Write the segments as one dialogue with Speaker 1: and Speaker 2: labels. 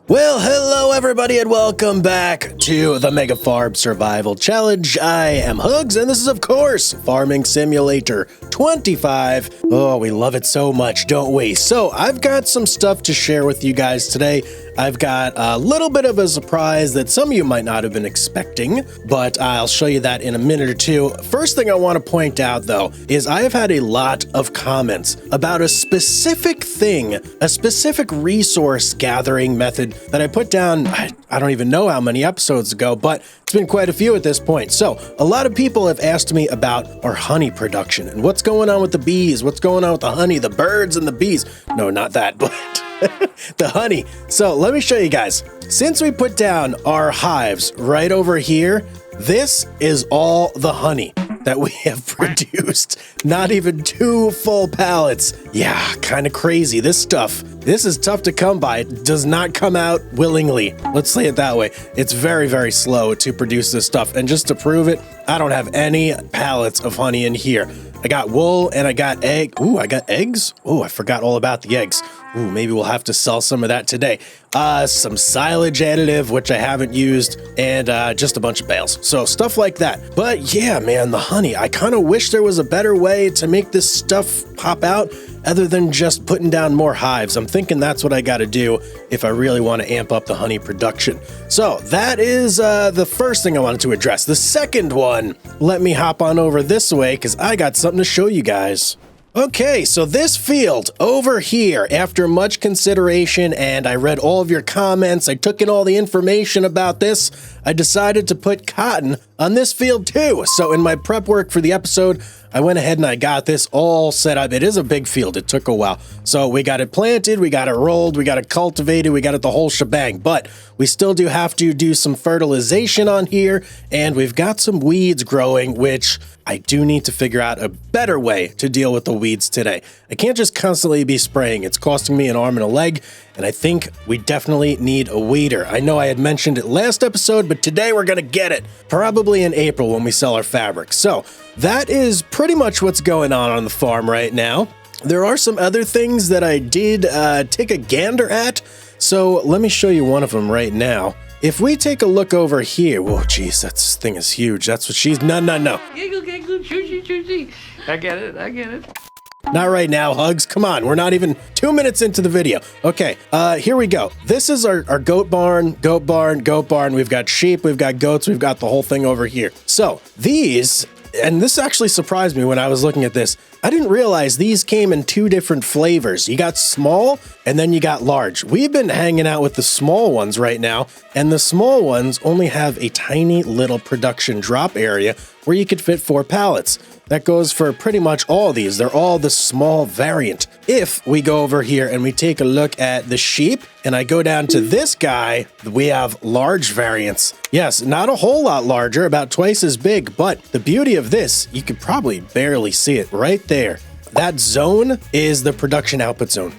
Speaker 1: Well, hello everybody and welcome back to the Mega Farm Survival Challenge. I am Hugz and this is of course Farming Simulator 25. Oh, we love it so much, don't we? So I've got some stuff to share with you guys today. I've got a little bit of a surprise that some of you might not have been expecting, but I'll show you that in a minute or two. First thing I want to point out though is I have had a lot of comments about a specific thing, a specific resource gathering method that I put down, I don't even know how many episodes ago, but it's been quite a few at this point. So a lot of people have asked me about our honey production and what's going on with the bees, what's going on with the honey, the birds and the bees. No, not that, but the honey. So let me show you guys. Since we put down our hives right over here, this is all the honey that we have produced. Not even 2 full pallets. Yeah, kind of crazy. This is tough to come by. It does not come out willingly. Let's say it that way. It's very, very slow to produce this stuff. And just to prove it, I don't have any pallets of honey in here. I got wool and I got egg. Ooh, I got eggs. Ooh, I forgot all about the eggs. Ooh, maybe we'll have to sell some of that today. Some silage additive, which I haven't used, and just a bunch of bales. So stuff like that. But yeah, man, the honey. I kind of wish there was a better way to make this stuff pop out other than just putting down more hives. I'm thinking that's what I got to do if I really want to amp up the honey production. So that is the first thing I wanted to address. The second one, let me hop on over this way because I got something to show you guys. Okay, so this field over here, after much consideration and I read all of your comments, I took in all the information about this, I decided to put cotton on this field too. So in my prep work for the episode, I went ahead and I got this all set up. It is a big field. It took a while. So we got it planted, we got it rolled, we got it cultivated, we got it the whole shebang. But we still do have to do some fertilization on here, and we've got some weeds growing, which I do need to figure out a better way to deal with the weeds today. I can't just constantly be spraying. It's costing me an arm and a leg, and I think we definitely need a weeder. I know I had mentioned it last episode, but today we're gonna get it. Probably in April when we sell our fabric. So that is pretty much what's going on the farm right now. There are some other things that I did take a gander at. So let me show you one of them right now. If we take a look over here, whoa, geez, that thing is huge. That's what she's, no.
Speaker 2: Giggle, giggle, choo. I get it.
Speaker 1: Not right now, Hugz. Come on, we're not even 2 minutes into the video. Okay, here we go. This is our goat barn. We've got sheep, we've got goats, we've got the whole thing over here. So these, and this actually surprised me when I was looking at this. I didn't realize these came in 2 different flavors. You got small and then you got large. We've been hanging out with the small ones right now, and the small ones only have a tiny little production drop area where you could fit 4 pallets. That goes for pretty much all of these. They're all the small variant. If we go over here and we take a look at the sheep and I go down to this guy, we have large variants. Yes, not a whole lot larger, about twice as big, but the beauty of this, you could probably barely see it right there. That zone is the production output zone.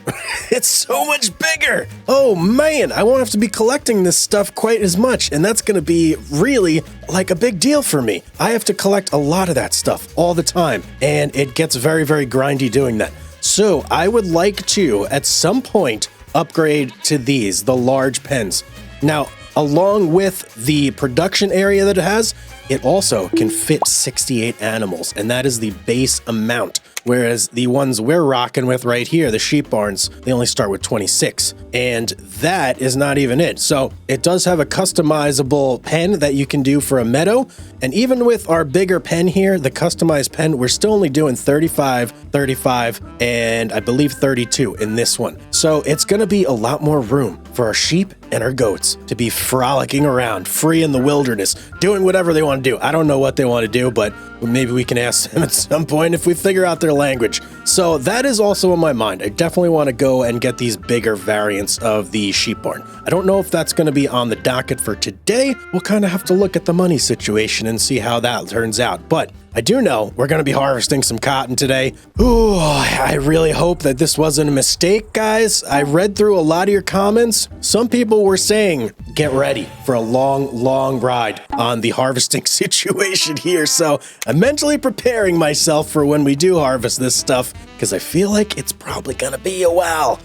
Speaker 1: It's so much bigger. Oh man, I won't have to be collecting this stuff quite as much, and that's gonna be really like a big deal for me. I have to collect a lot of that stuff all the time, and it gets very, very grindy doing that. So I would like to, at some point, upgrade to these, the large pens. Now, along with the production area that it has, it also can fit 68 animals, and that is the base amount. Whereas the ones we're rocking with right here, the sheep barns, they only start with 26. And that is not even it. So it does have a customizable pen that you can do for a meadow. And even with our bigger pen here, the customized pen, we're still only doing 35, 35, and I believe 32 in this one. So it's going to be a lot more room for our sheep and our goats to be frolicking around, free in the wilderness, doing whatever they want to do. I don't know what they want to do, but maybe we can ask them at some point if we figure out their language. So that is also in my mind. I definitely want to go and get these bigger variants of the sheep barn. I don't know if that's going to be on the docket for today. We'll kind of have to look at the money situation and see how that turns out. But I do know we're going to be harvesting some cotton today. Ooh, I really hope that this wasn't a mistake, guys. I read through a lot of your comments. Some people were saying, get ready for a long ride on the harvesting situation here. So I'm mentally preparing myself for when we do harvest this stuff, because I feel like it's probably gonna be a while.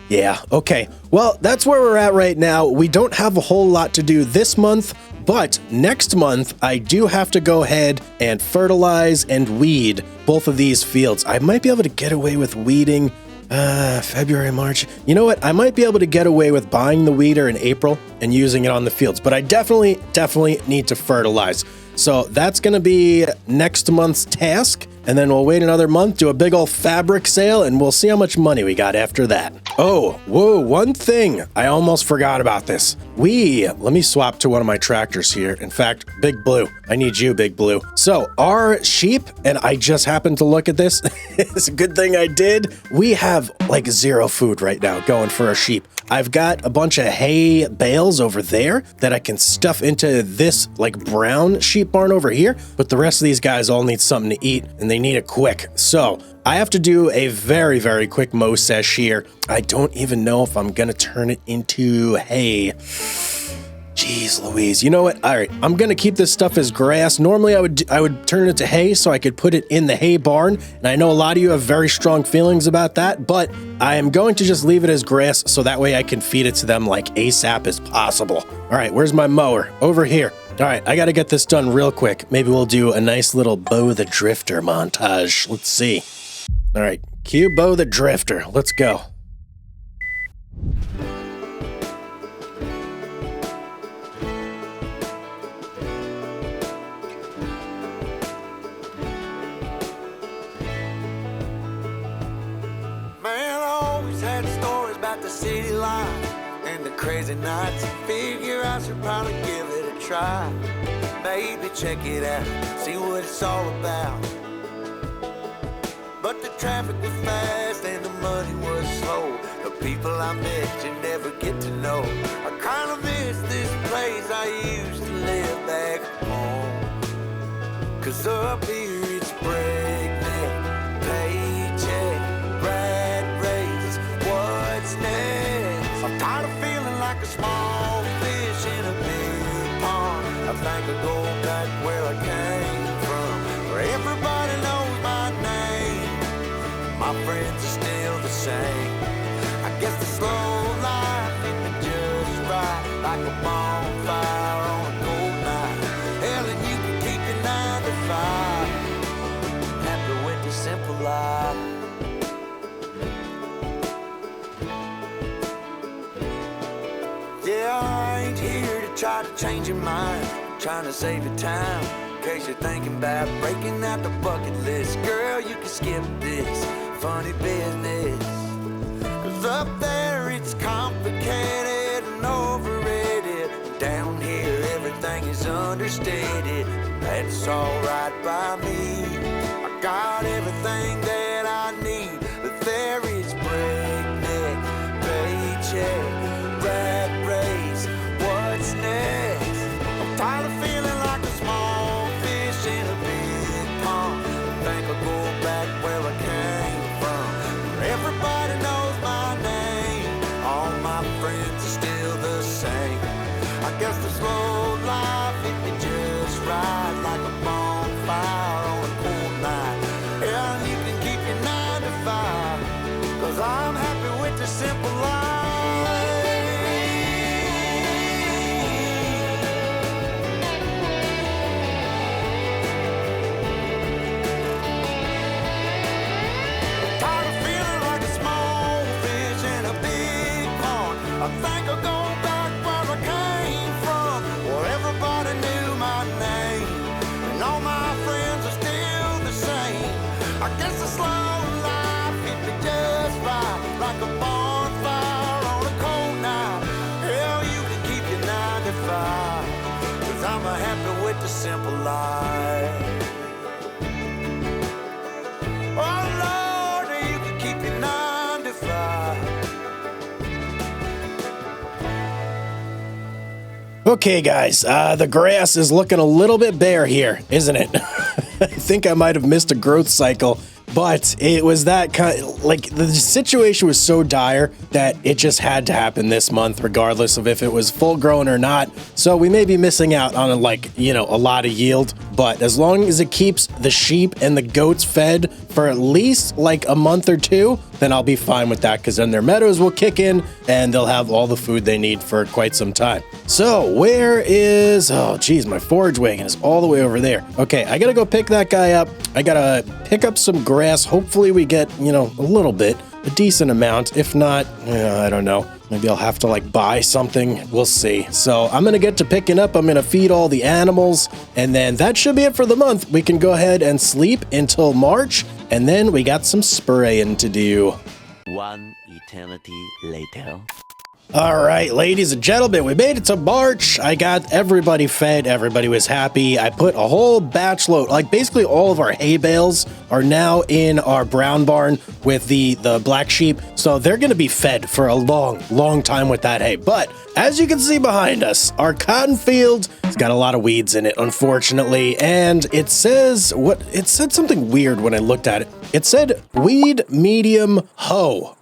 Speaker 1: Yeah, okay. Well, that's where we're at right now. We don't have a whole lot to do this month, but next month I do have to go ahead and fertilize and weed both of these fields. I might be able to get away with weeding February, March. You know what? I might be able to get away with buying the weeder in April and using it on the fields, but I definitely need to fertilize. So that's going to be next month's task. And then we'll wait another month, do a big old fabric sale, and we'll see how much money we got after that. Oh, whoa, one thing. I almost forgot about this. Let me swap to one of my tractors here. In fact, Big Blue, I need you, Big Blue. So our sheep, and I just happened to look at this. It's a good thing I did. We have like zero food right now going for our sheep. I've got a bunch of hay bales over there that I can stuff into this like brown sheep barn over here, but the rest of these guys all need something to eat and they need it quick. So I have to do a very quick mow sesh here. I don't even know if I'm gonna turn it into hay. Jeez Louise, you know what? All right, I'm gonna keep this stuff as grass. Normally I would turn it to hay so I could put it in the hay barn. And I know a lot of you have very strong feelings about that, but I am going to just leave it as grass so that way I can feed it to them like ASAP as possible. All right, where's my mower? Over here. All right, I gotta get this done real quick. Maybe we'll do a nice little Bo the Drifter montage. Let's see. All right, cue Bo the Drifter. Let's go.
Speaker 3: City life and the crazy nights. Figure I should probably give it a try. Maybe check it out, see what it's all about. But the traffic was fast and the money was slow. The people I met you never get to know. I kinda miss this place I used to live back home. Cause up here it's breakneck, paycheck, rat race, what's next? I'm tired of feeling like a small fish in a big pond. I think I'll go back where I came from, where everybody knows my name. My friends are still the same. I guess the slow life hit me just right, like a bonfire on a cold night. Hell, and you can keep your 9 to 5. Happy with the simple life. Yeah, I ain't here to try to change your mind. I'm trying to save your time, in case you're thinking about breaking out the bucket list. Girl, you can skip this funny business. Cause up there it's complicated and overrated. Down here everything is understated. That's alright by me. I got everything that I need, but there is breakneck, paycheck, rat race, what's next? I'm tired of feeling like a small fish in a big pond. I think I'll go back where I came from, where everybody knows my name. All my friends are still the same. I guess the slow life hit me just right, like a bonfire on a cold night. Yeah, you can keep your 9 to 5, cause I'm happy with the simple life. I think I'll go back where I came from, where everybody knew my name, and all my friends are still the same. I guess the slow life hit me just right, like a bonfire on a cold night. Hell, you can keep your 9 to 5, cause I'm happy with the simple life. Oh Lord, you can keep your 9 to 5.
Speaker 1: Okay, guys, the grass is looking a little bit bare here, isn't it? I think I might have missed a growth cycle but it was that kind like the situation was so dire that it just had to happen this month, regardless of if it was full grown or not. So we may be missing out on a lot of yield, but as long as it keeps the sheep and the goats fed for at least like a month or two, then I'll be fine with that, because then their meadows will kick in and they'll have all the food they need for quite some time. So where is, oh geez, my forage wagon is all the way over there. Okay, I gotta go pick that guy up. I gotta pick up some grass. Hopefully we get, a little bit, a decent amount. If not, I don't know. Maybe I'll have to like buy something. We'll see. So I'm going to get to picking up. I'm going to feed all the animals, and then that should be it for the month. We can go ahead and sleep until March, and then we got some spraying to do.
Speaker 4: One eternity later.
Speaker 1: All right, ladies and gentlemen, we made it to March. I got everybody fed. Everybody was happy. I put a whole batch load, like basically all of our hay bales are now in our brown barn with the black sheep. So they're going to be fed for a long time with that hay. But as you can see behind us, our cotton field has got a lot of weeds in it, unfortunately. And it said something weird when I looked at it. It said weed medium hoe.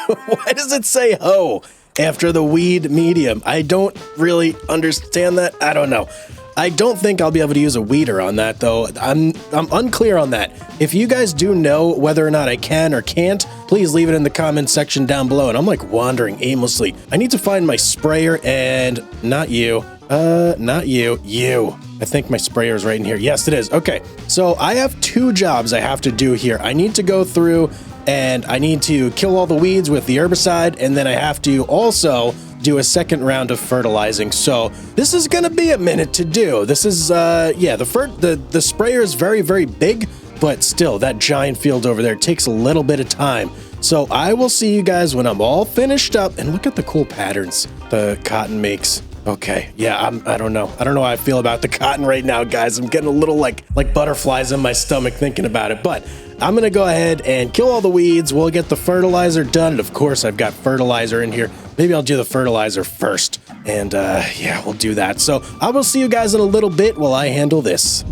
Speaker 1: Why does it say hoe after the weed medium? I don't really understand that. I don't know. I don't think I'll be able to use a weeder on that, though. I'm unclear on that. If you guys do know whether or not I can or can't, please leave it in the comment section down below. And I'm like wandering aimlessly. I need to find my sprayer, and not you. Not you. You. I think my sprayer is right in here. Yes, it is. Okay. So I have two jobs I have to do here. I need to go through and I need to kill all the weeds with the herbicide, and then I have to also do a second round of fertilizing. So this is going to be a minute to do. This is, the sprayer is very, very big, but still that giant field over there takes a little bit of time. So I will see you guys when I'm all finished up, and look at the cool patterns the cotton makes. Okay, yeah, I don't know. I don't know how I feel about the cotton right now, guys. I'm getting a little like butterflies in my stomach thinking about it, but I'm gonna go ahead and kill all the weeds. We'll get the fertilizer done, and of course I've got fertilizer in here. Maybe I'll do the fertilizer first, and yeah, we'll do that. So I will see you guys in a little bit while I handle this.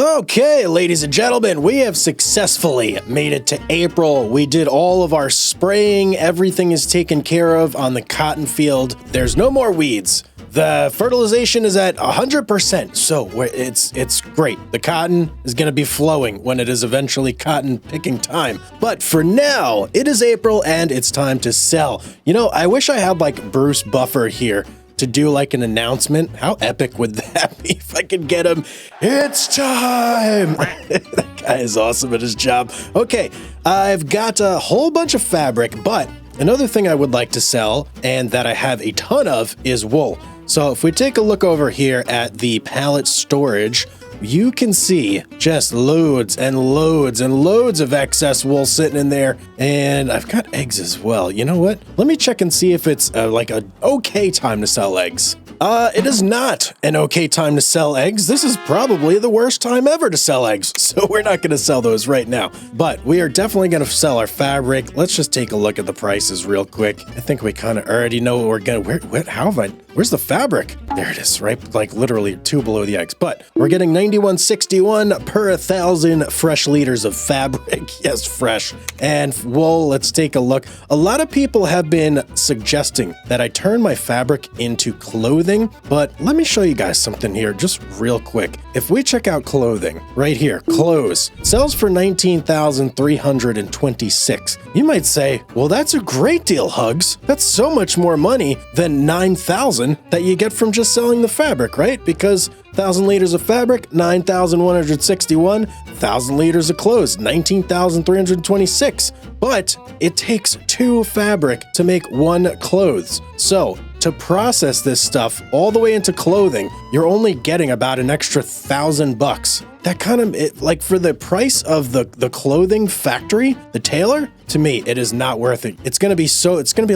Speaker 1: Okay, ladies and gentlemen, we have successfully made it to April. We did all of our spraying. Everything is taken care of on the cotton field. There's no more weeds. The fertilization is at 100%, so it's great. The cotton is going to be flowing when it is eventually cotton picking time. But for now, it is April and it's time to sell. You know, I wish I had like Bruce Buffer here to do like an announcement. How epic would that be if I could get him? It's time! That guy is awesome at his job. Okay, I've got a whole bunch of fabric, but another thing I would like to sell, and that I have a ton of, is wool. So if we take a look over here at the pallet storage, you can see just loads and loads and loads of excess wool sitting in there. And I've got eggs as well. You know what? Let me check and see if it's like an okay time to sell eggs. It is not an okay time to sell eggs. This is probably the worst time ever to sell eggs. So we're not going to sell those right now. But we are definitely going to sell our fabric. Let's just take a look at the prices real quick. I think we kind of already know what we're going to... Where's the fabric? There it is, right? Like literally two below the eggs. But we're getting $91.61 per 1,000 fresh liters of fabric. Yes, fresh. And wool, let's take a look. A lot of people have been suggesting that I turn my fabric into clothing, but let me show you guys something here just real quick. If we check out clothing right here, clothes sells for $19,326. You might say, well, that's a great deal, Hugz. That's so much more money than $9,000 that you get from just selling the fabric, right? Because 1,000 liters of fabric, 9,161. 1,000 liters of clothes, 19,326. But it takes 2 fabric to make 1 clothes. So to process this stuff all the way into clothing, you're only getting about an extra $1,000. That kind of, like for the price of the clothing factory, the tailor, to me, it is not worth it. It's going to be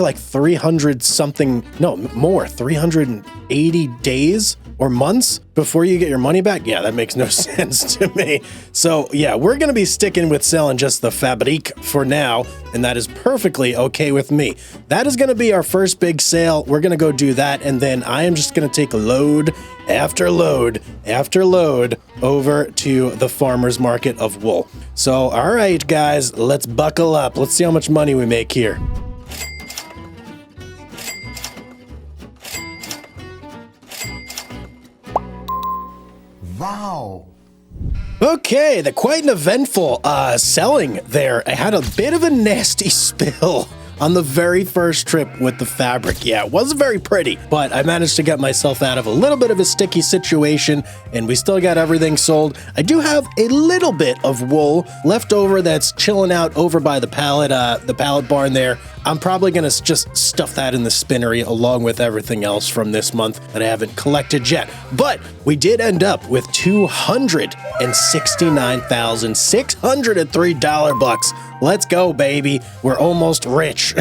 Speaker 1: like 300 something, no, more, 380 days or months before you get your money back. Yeah, that makes no sense to me. So yeah, we're going to be sticking with selling just the fabrique for now, and that is perfectly okay with me. That is going to be our first big sale. We're going to go do that, and then I am just going to take load after load after load over to the farmer's market of wool. So, all right, guys, let's buckle up. Let's see how much money we make here.
Speaker 5: Wow.
Speaker 1: Okay, quite an eventful selling there. I had a bit of a nasty spill on the very first trip with the fabric. Yeah, it wasn't very pretty, but I managed to get myself out of a little bit of a sticky situation, and we still got everything sold. I do have a little bit of wool left over that's chilling out over by the pallet barn there. I'm probably going to just stuff that in the spinnery along with everything else from this month that I haven't collected yet. But we did end up with $269,603 Let's go, baby. We're almost rich.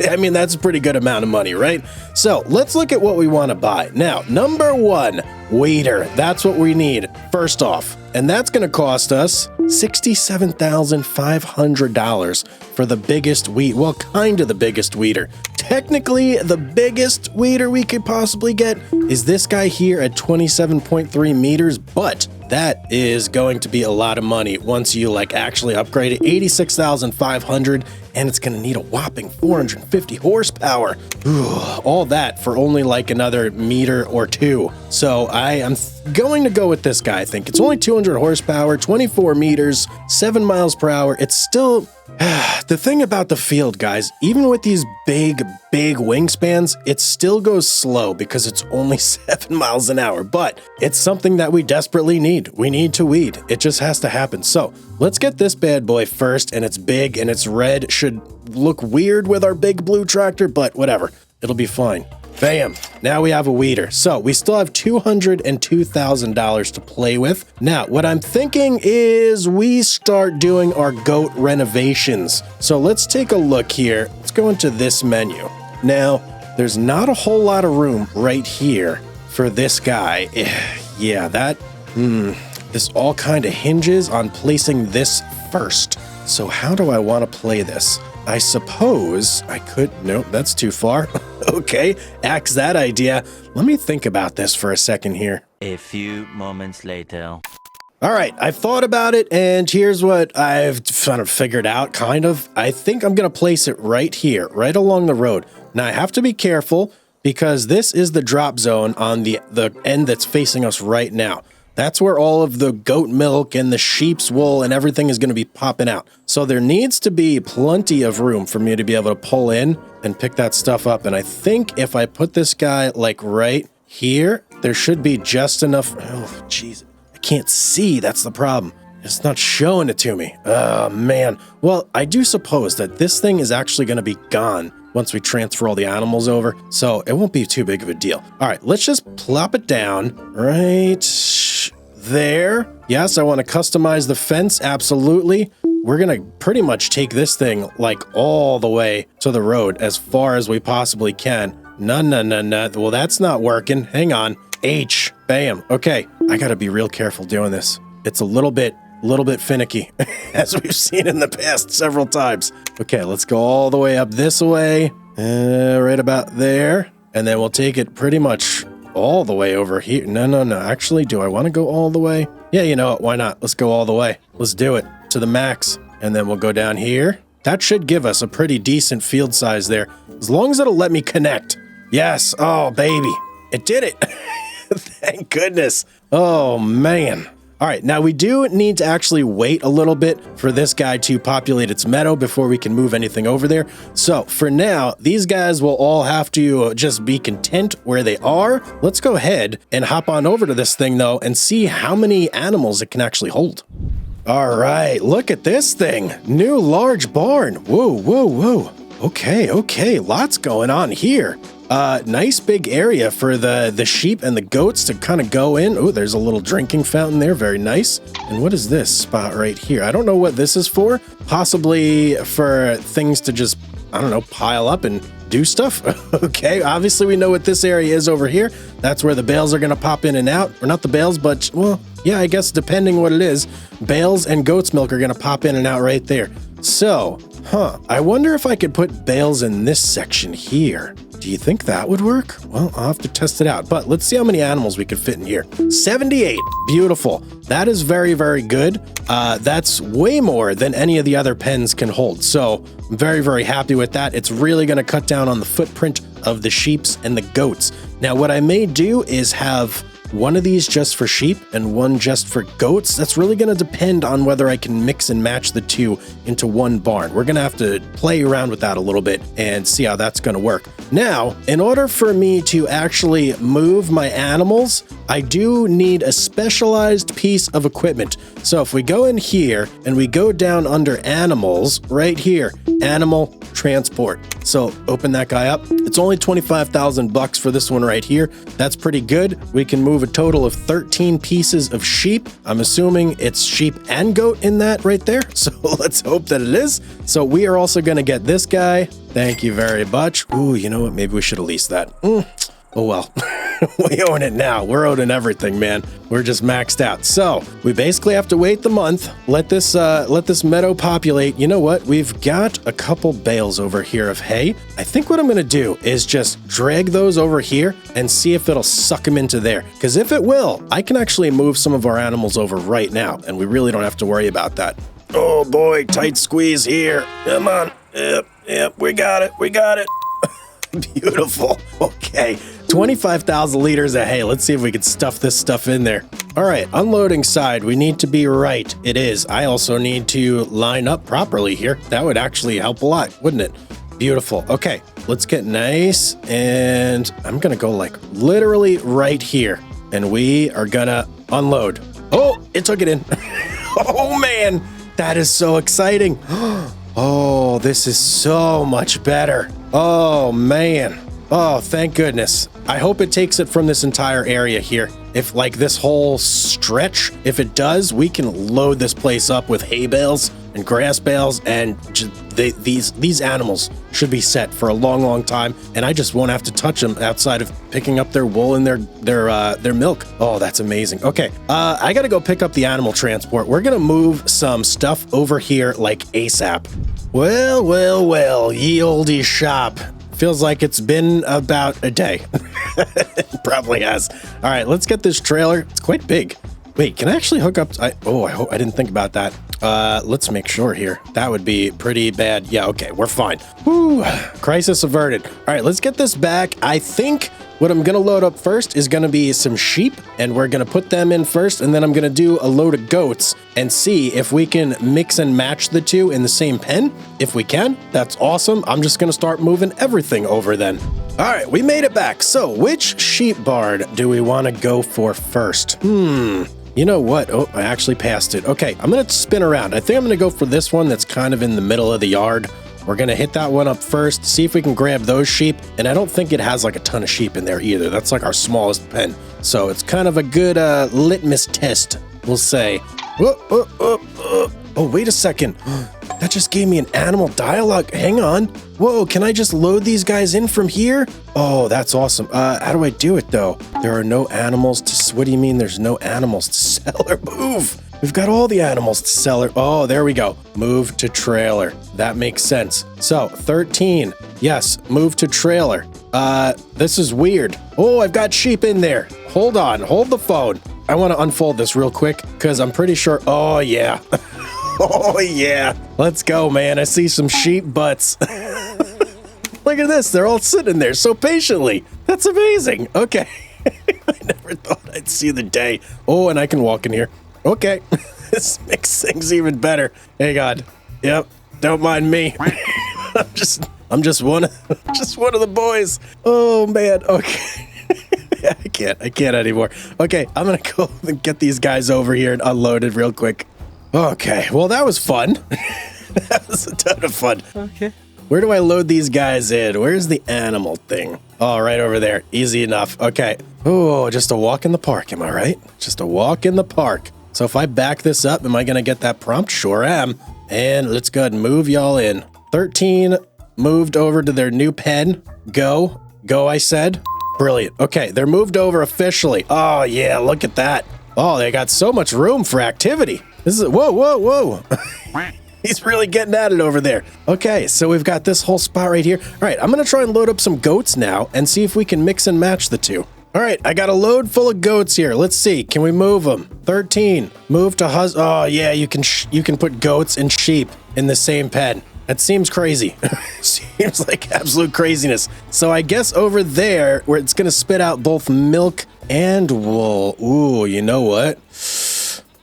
Speaker 1: I mean, that's a pretty good amount of money, right? So let's look at what we want to buy. Now, number one, weeder. That's what we need first off. And that's going to cost us $67,500 for the biggest weed. Well, kind of the biggest weeder. Technically, the biggest weeder we could possibly get is this guy here at 27.3 meters, but that is going to be a lot of money once you actually upgrade it. 86,500, and it's going to need a whopping 450 horsepower. All that for only another meter or two. So I am going to go with this guy. I think it's only 200 horsepower, 24 meters, 7 miles per hour. It's still the thing about the field, guys, even with these big wingspans, it still goes slow because it's only 7 miles an hour, but it's something that we desperately need. We need to weed. It just has to happen. So let's get this bad boy first, and it's big and it's red. Should look weird with our big blue tractor, but whatever. It'll be fine. Bam. Now we have a weeder. So we still have $202,000 to play with. Now, what I'm thinking is we start doing our goat renovations. So let's take a look here. Let's go into this menu. Now, there's not a whole lot of room right here for this guy. Yeah, this all kind of hinges on placing this first. So how do I want to play this? I suppose I could, nope, that's too far. Okay, axe that idea. Let me think about this for a second here.
Speaker 4: A few moments later.
Speaker 1: All right, I've thought about it, and here's what I've kind of figured out, I think I'm going to place it right here, right along the road. Now, I have to be careful because this is the drop zone on the end that's facing us right now. That's where all of the goat milk and the sheep's wool and everything is going to be popping out. So there needs to be plenty of room for me to be able to pull in and pick that stuff up. And I think if I put this guy right here, there should be just enough. Oh, jeez. I can't see. That's the problem. It's not showing it to me. Oh, man. Well, I do suppose that this thing is actually going to be gone once we transfer all the animals over. So it won't be too big of a deal. All right, let's just plop it down right there. Yes, I want to customize the fence. Absolutely. We're going to pretty much take this thing all the way to the road as far as we possibly can. No. Well, that's not working. Hang on. H. Bam. Okay. I got to be real careful doing this. It's a little bit finicky as we've seen in the past several times. Okay, let's go all the way up this way. Right about there. And then we'll take it pretty much all the way over here. No. Actually, do I want to go all the way? Yeah, you know what? Why not? Let's go all the way. Let's do it to the max. And then we'll go down here. That should give us a pretty decent field size there. As long as it'll let me connect. Yes. Oh, baby. It did it. Thank goodness. Oh, man. All right, now we do need to actually wait a little bit for this guy to populate its meadow before we can move anything over there. So for now, these guys will all have to just be content where they are. Let's go ahead and hop on over to this thing though and see how many animals it can actually hold. All right, look at this thing. New large barn. Whoa. Okay, lots going on here. Nice big area for the sheep and the goats to kind of go in. Oh, there's a little drinking fountain there. Very nice. And what is this spot right here? I don't know what this is for. Possibly for things to just, I don't know, pile up and do stuff. Okay, obviously we know what this area is over here. That's where the bales are going to pop in and out. Or not the bales, but, well, yeah, I guess depending what it is, bales and goat's milk are going to pop in and out right there. So, I wonder if I could put bales in this section here. Do you think that would work? Well, I'll have to test it out, but let's see how many animals we could fit in here. 78. Beautiful. That is very, very good. That's way more than any of the other pens can hold. So I'm very, very happy with that. It's really going to cut down on the footprint of the sheeps and the goats. Now, what I may do is have one of these just for sheep and one just for goats. That's really going to depend on whether I can mix and match the two into one barn. We're going to have to play around with that a little bit and see how that's going to work. Now, in order for me to actually move my animals, I do need a specialized piece of equipment. So if we go in here and we go down under animals, right here, animal transport. So open that guy up. It's only 25,000 bucks for this one right here. That's pretty good. We can move a total of 13 pieces of sheep. I'm assuming it's sheep and goat in that right there. So let's hope that it is. So we are also going to get this guy. Thank you very much. Ooh, you know what? Maybe we should have leased that. Oh well, we own it now. We're owning everything, man. We're just maxed out. So we basically have to wait the month, let this meadow populate. You know what? We've got a couple bales over here of hay. I think what I'm going to do is just drag those over here and see if it'll suck them into there. Because if it will, I can actually move some of our animals over right now, and we really don't have to worry about that. Oh boy, tight squeeze here. Come on. Yep, we got it. We got it. Beautiful. Okay. 25,000 liters of hay. Let's see if we can stuff this stuff in there. All right, unloading side, we need to be right. It is. I also need to line up properly here. That would actually help a lot, wouldn't it? Beautiful. Okay, let's get nice. And I'm going to go like literally right here. And we are going to unload. Oh, it took it in. Oh, man. That is so exciting. Oh, this is so much better. Oh, man. Oh, thank goodness. I hope it takes it from this entire area here. If like this whole stretch, if it does, we can load this place up with hay bales and grass bales, and these animals should be set for a long, long time, and I just won't have to touch them outside of picking up their wool and their milk. Oh, that's amazing. Okay, I gotta go pick up the animal transport. We're gonna move some stuff over here like ASAP. Well, ye olde shop. Feels like it's been about a day. It probably has. All right, let's get this trailer. It's quite big. Wait, can I actually hook up? I hope I didn't think about that. Let's make sure here. That would be pretty bad. Yeah, okay, we're fine. Woo, crisis averted. All right, let's get this back. I think what I'm gonna load up first is gonna be some sheep, and we're gonna put them in first, and then I'm gonna do a load of goats and see if we can mix and match the two in the same pen. If we can, that's awesome. I'm just gonna start moving everything over then. All right, we made it back. So which sheep barn do we wanna go for first? You know what? Oh, I actually passed it. Okay, I'm gonna spin around. I think I'm gonna go for this one that's kind of in the middle of the yard. We're gonna hit that one up first, see if we can grab those sheep. And I don't think it has like a ton of sheep in there either. That's like our smallest pen. So it's kind of a good litmus test, we'll say. Oh, wait a second. That just gave me an animal dialogue. Hang on. Whoa, can I just load these guys in from here? Oh, that's awesome. How do I do it though? There are no animals to, what do you mean there's no animals to sell or move? We've got all the animals to sell her. Oh, there we go. Move to trailer. That makes sense. So 13. Yes, move to trailer. This is weird. Oh, I've got sheep in there. Hold on, hold the phone. I want to unfold this real quick because I'm pretty sure. Oh, yeah. Oh, yeah. Let's go, man. I see some sheep butts. Look at this. They're all sitting there so patiently. That's amazing. Okay. I never thought I'd see the day. Oh, and I can walk in here. Okay. This makes things even better. Hey, God. Yep. Don't mind me. I'm just one of the boys. Oh, man. Okay. I can't anymore. Okay, I'm gonna go and get these guys over here and unloaded real quick. Okay, well that was fun. That was a ton of fun.
Speaker 2: Okay.
Speaker 1: Where do I load these guys in? Where's the animal thing? Oh, right over there. Easy enough. Okay. Oh, just a walk in the park. Am I right? Just a walk in the park. So if I back this up, am I going to get that prompt? Sure am. And let's go ahead and move y'all in. 13 moved over to their new pen. Go. Go, I said. Brilliant. Okay, they're moved over officially. Oh, yeah, look at that. Oh, they got so much room for activity. This is, whoa, whoa, whoa. He's really getting at it over there. Okay, so we've got this whole spot right here. All right, I'm going to try and load up some goats now and see if we can mix and match the two. All right, I got a load full of goats here. Let's see. Can we move them? 13. Move to Hugz. Oh, yeah, you can put goats and sheep in the same pen. That seems crazy. Seems like absolute craziness. So I guess over there, where it's going to spit out both milk and wool. Ooh, you know what?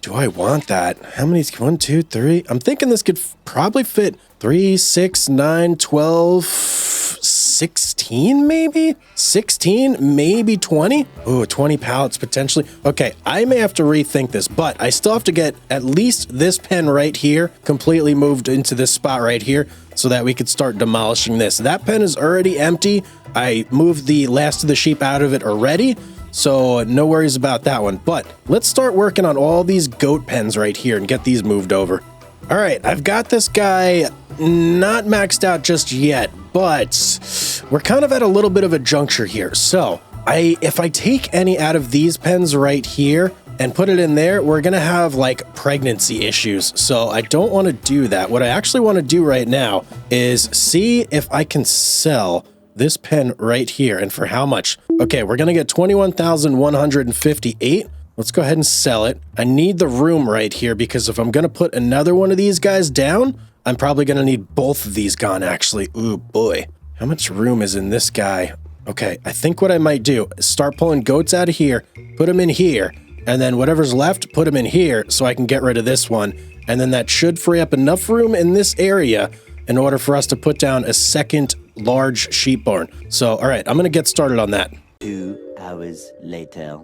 Speaker 1: Do I want that? How many? 1, 2, 3. I'm thinking this could probably fit 3, 6, 9, 12, 16 maybe? 16, maybe 20? Ooh, 20 pallets potentially. Okay, I may have to rethink this, but I still have to get at least this pen right here completely moved into this spot right here so that we could start demolishing this. That pen is already empty. I moved the last of the sheep out of it already. So no worries about that one, but let's start working on all these goat pens right here and get these moved over. All right, I've got this guy not maxed out just yet, but we're kind of at a little bit of a juncture here. So if I take any out of these pens right here and put it in there, we're gonna have like pregnancy issues. So I don't want to do that. What I actually want to do right now is see if I can sell this pen right here, and for how much? Okay, we're gonna get 21,158. Let's go ahead and sell it. I need the room right here because if I'm gonna put another one of these guys down, I'm probably gonna need both of these gone actually. Ooh boy, how much room is in this guy? Okay, I think what I might do is start pulling goats out of here, put them in here, and then whatever's left, put them in here so I can get rid of this one. And then that should free up enough room in this area in order for us to put down a second large sheep barn. So, all right, I'm going to get started on that.
Speaker 4: 2 hours later.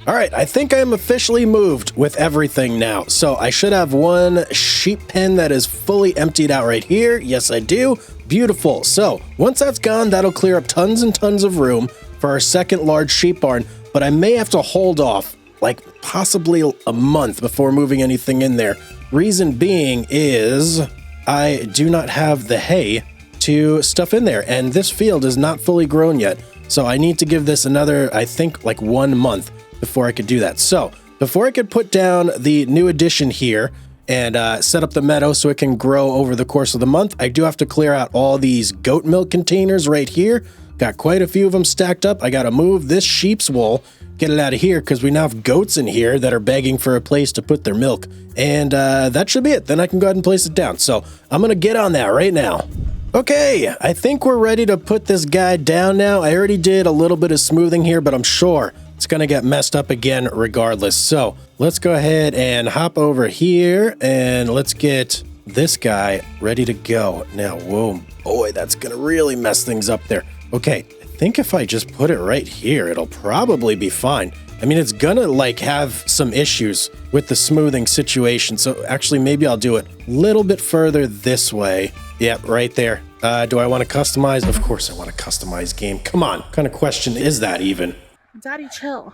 Speaker 1: All right, I think I'm officially moved with everything now. So I should have one sheep pen that is fully emptied out right here. Yes, I do. Beautiful. So once that's gone, that'll clear up tons and tons of room for our second large sheep barn. But I may have to hold off like possibly a month before moving anything in there. Reason being is I do not have the hay to stuff in there, and this field is not fully grown yet. So I need to give this another, I think, like 1 month before I could do that. So before I could put down the new addition here and set up the meadow so it can grow over the course of the month, I do have to clear out all these goat milk containers right here. Got quite a few of them stacked up. I got to move this sheep's wool, get it out of here because we now have goats in here that are begging for a place to put their milk. And that should be it. Then I can go ahead and place it down. So I'm going to get on that right now. Okay, I think we're ready to put this guy down now. I already did a little bit of smoothing here, but I'm sure it's going to get messed up again regardless. So let's go ahead and hop over here and let's get this guy ready to go. Now, whoa, boy, that's going to really mess things up there. Okay, I think if I just put it right here, it'll probably be fine. I mean, it's gonna like have some issues with the smoothing situation. So actually, maybe I'll do it a little bit further this way. Yep, right there. Do I want to customize? Of course I want to customize game. Come on, what kind of question is that even?
Speaker 5: Daddy, chill.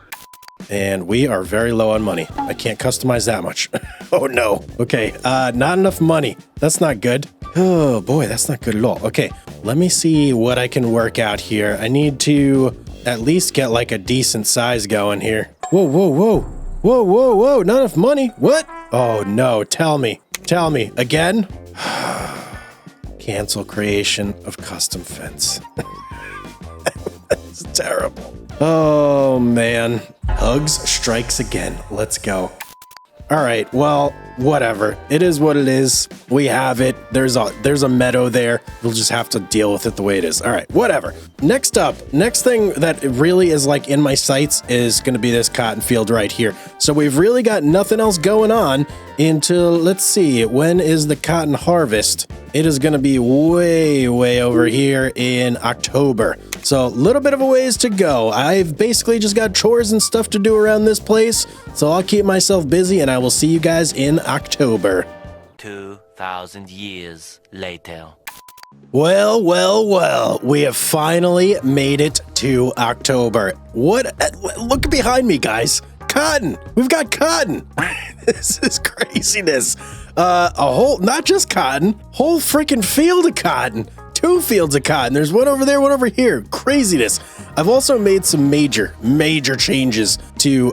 Speaker 1: And we are very low on money. I can't customize that much. Oh no. Okay, not enough money. That's not good. Oh boy, that's not good at all. Okay, let me see what I can work out here. I need to at least get like a decent size going here. Whoa, whoa, whoa. Whoa, whoa, whoa, not enough money. What? Oh no, tell me again. Cancel creation of custom fence. That's terrible. Oh man. Hugz strikes again. Let's go. All right, well, whatever. It is what it is. We have it. There's a meadow there. We'll just have to deal with it the way it is. All right, whatever. Next thing that really is like in my sights is going to be this cotton field right here. So we've really got nothing else going on until, let's see, when is the cotton harvest? It is going to be way, way over here in October. So a little bit of a ways to go. I've basically just got chores and stuff to do around this place. So I'll keep myself busy and I will see you guys in October.
Speaker 4: 2,000 years later.
Speaker 1: Well, well, well, we have finally made it to October. Look behind me, guys. Cotton. We've got cotton. This is craziness. Not just cotton, whole freaking field of cotton. 2 fields of cotton. There's one over there, one over here. Craziness. I've also made some major changes to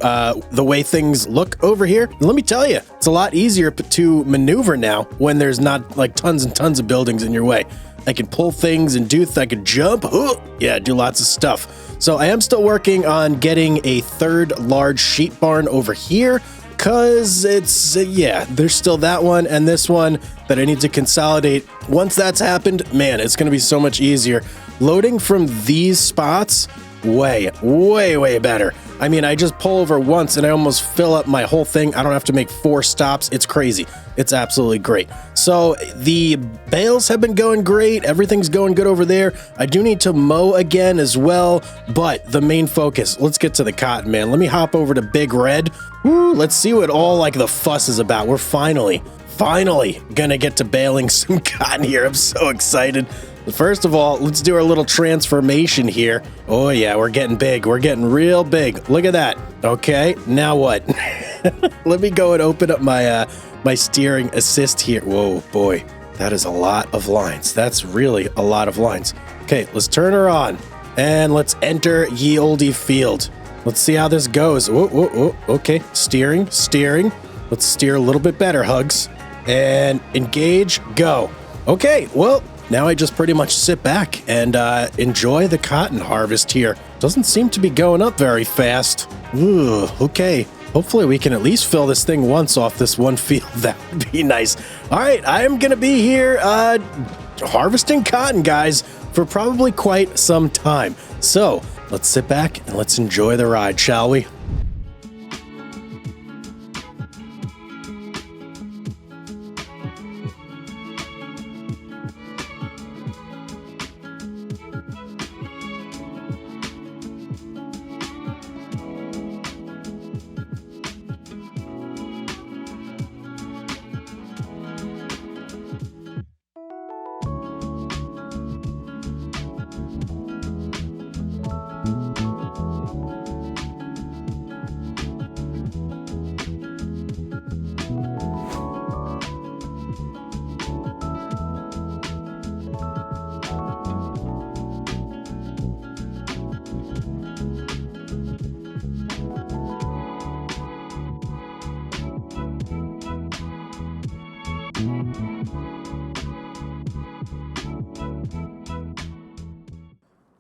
Speaker 1: the way things look over here. And let me tell you, it's a lot easier to maneuver now when there's not like tons and tons of buildings in your way. I can pull things and I can jump. Do lots of stuff. So I am still working on getting a 3rd large sheep barn over here. Cause it's, there's still that one and this one that I need to consolidate. Once that's happened, man, it's going to be so much easier. Loading from these spots, way better. I mean, I just pull over once and I almost fill up my whole thing. I don't have to make 4 stops. It's crazy. It's absolutely great. So the bales have been going great. Everything's going good over there. I do need to mow again as well, but the main focus, let's get to the cotton, man. Let me hop over to Big Red. Woo, let's see what all like the fuss is about. We're finally gonna get to baling some cotton here. I'm so excited. First of all, let's do our little transformation here. Oh yeah, we're getting big. We're getting real big. Look at that. Okay, now what? Let me go and open up my my steering assist here. Whoa, boy, that is a lot of lines. That's really a lot of lines. Okay, let's turn her on and let's enter ye olde field. Let's see how this goes. Whoa, okay, steering. Let's steer a little bit better, Hugz. And engage, go. Okay, well, now I just pretty much sit back and enjoy the cotton harvest here. Doesn't seem to be going up very fast. Ooh, okay. Hopefully we can at least fill this thing once off this one field. That would be nice. All right, I'm going to be here harvesting cotton, guys, for probably quite some time. So let's sit back and let's enjoy the ride, shall we?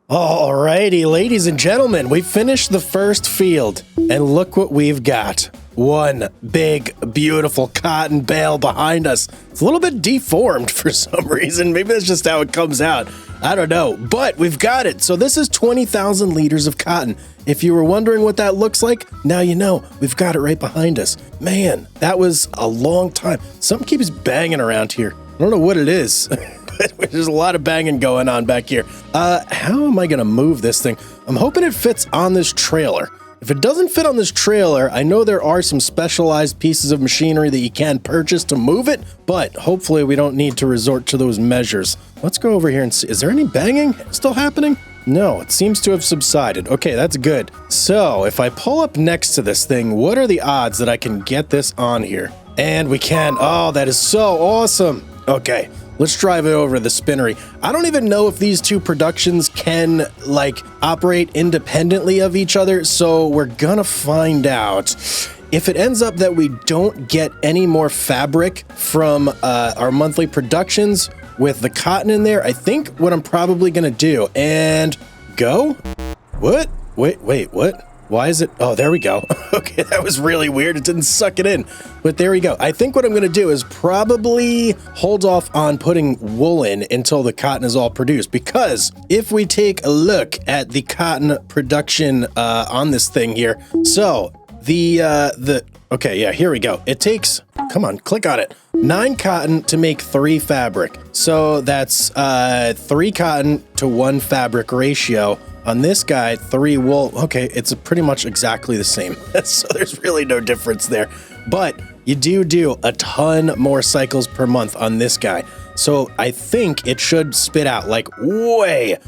Speaker 1: Alrighty, ladies and gentlemen, we finished the first field, and look what we've got. One big, beautiful cotton bale behind us. It's a little bit deformed for some reason. Maybe that's just how it comes out. I don't know, but we've got it. So this is 20,000 liters of cotton. If you were wondering what that looks like, now you know. We've got it right behind us. Man, that was a long time. Something keeps banging around here. I don't know what it is. There's a lot of banging going on back here. How am I going to move this thing? I'm hoping it fits on this trailer. If it doesn't fit on this trailer, I know there are some specialized pieces of machinery that you can purchase to move it, but hopefully we don't need to resort to those measures. Let's go over here and see. Is there any banging still happening? No, it seems to have subsided. Okay, that's good. So if I pull up next to this thing, what are the odds that I can get this on here? And we can. Oh, that is so awesome. Okay. Let's drive it over to the spinnery. I don't even know if these two productions can, like, operate independently of each other, so we're gonna find out. If it ends up that we don't get any more fabric from our monthly productions with the cotton in there, I think what I'm probably gonna do, and go? What? Wait, what? Why is it? Oh, there we go. Okay, that was really weird. It didn't suck it in, but there we go. I think what I'm going to do is probably hold off on putting wool in until the cotton is all produced, because if we take a look at the cotton production on this thing here, so okay, yeah, here we go. It takes, come on, click on it, 9 cotton to make 3 fabric. So that's 3 cotton to 1 fabric ratio. On this guy, 3 wool. Okay, it's pretty much exactly the same. So there's really no difference there. But you do a ton more cycles per month on this guy. So I think it should spit out like way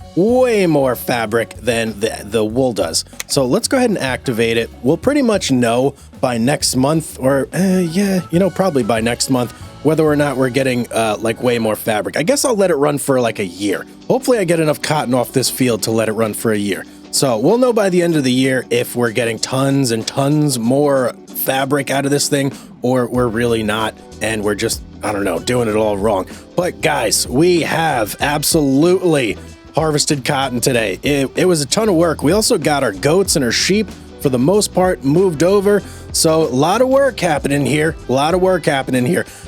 Speaker 1: more fabric than the wool does. So let's go ahead and activate it. We'll pretty much know by next month, or yeah, you know, probably by next month, whether or not we're getting like way more fabric. I guess I'll let it run for like a year. Hopefully I get enough cotton off this field to let it run for a year. So we'll know by the end of the year if we're getting tons and tons more fabric out of this thing, or we're really not, and we're just, I don't know, doing it all wrong. But guys, we have absolutely harvested cotton today. It was a ton of work. We also got our goats and our sheep, for the most part, moved over. So a lot of work happening here.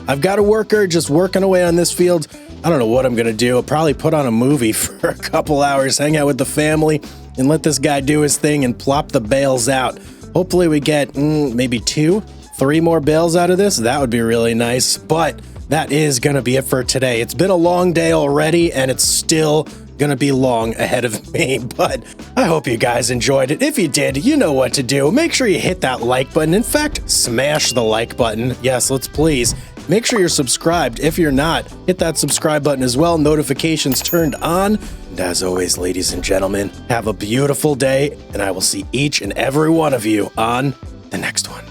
Speaker 1: I've got a worker just working away on this field. I don't know what I'm gonna do. I'll probably put on a movie for a couple hours, hang out with the family, and let this guy do his thing and plop the bales out. Hopefully we get maybe 2-3 more bales out of this. That would be really nice. But that is gonna be it for today. It's been a long day already, and it's still gonna be long ahead of me, but I hope you guys enjoyed it. If you did, you know what to do. Make sure you hit that like button. In fact, smash the like button. Yes, let's please. Make sure you're subscribed. If you're not, hit that subscribe button as well. Notifications turned on. And as always, ladies and gentlemen, have a beautiful day, and I will see each and every one of you on the next one.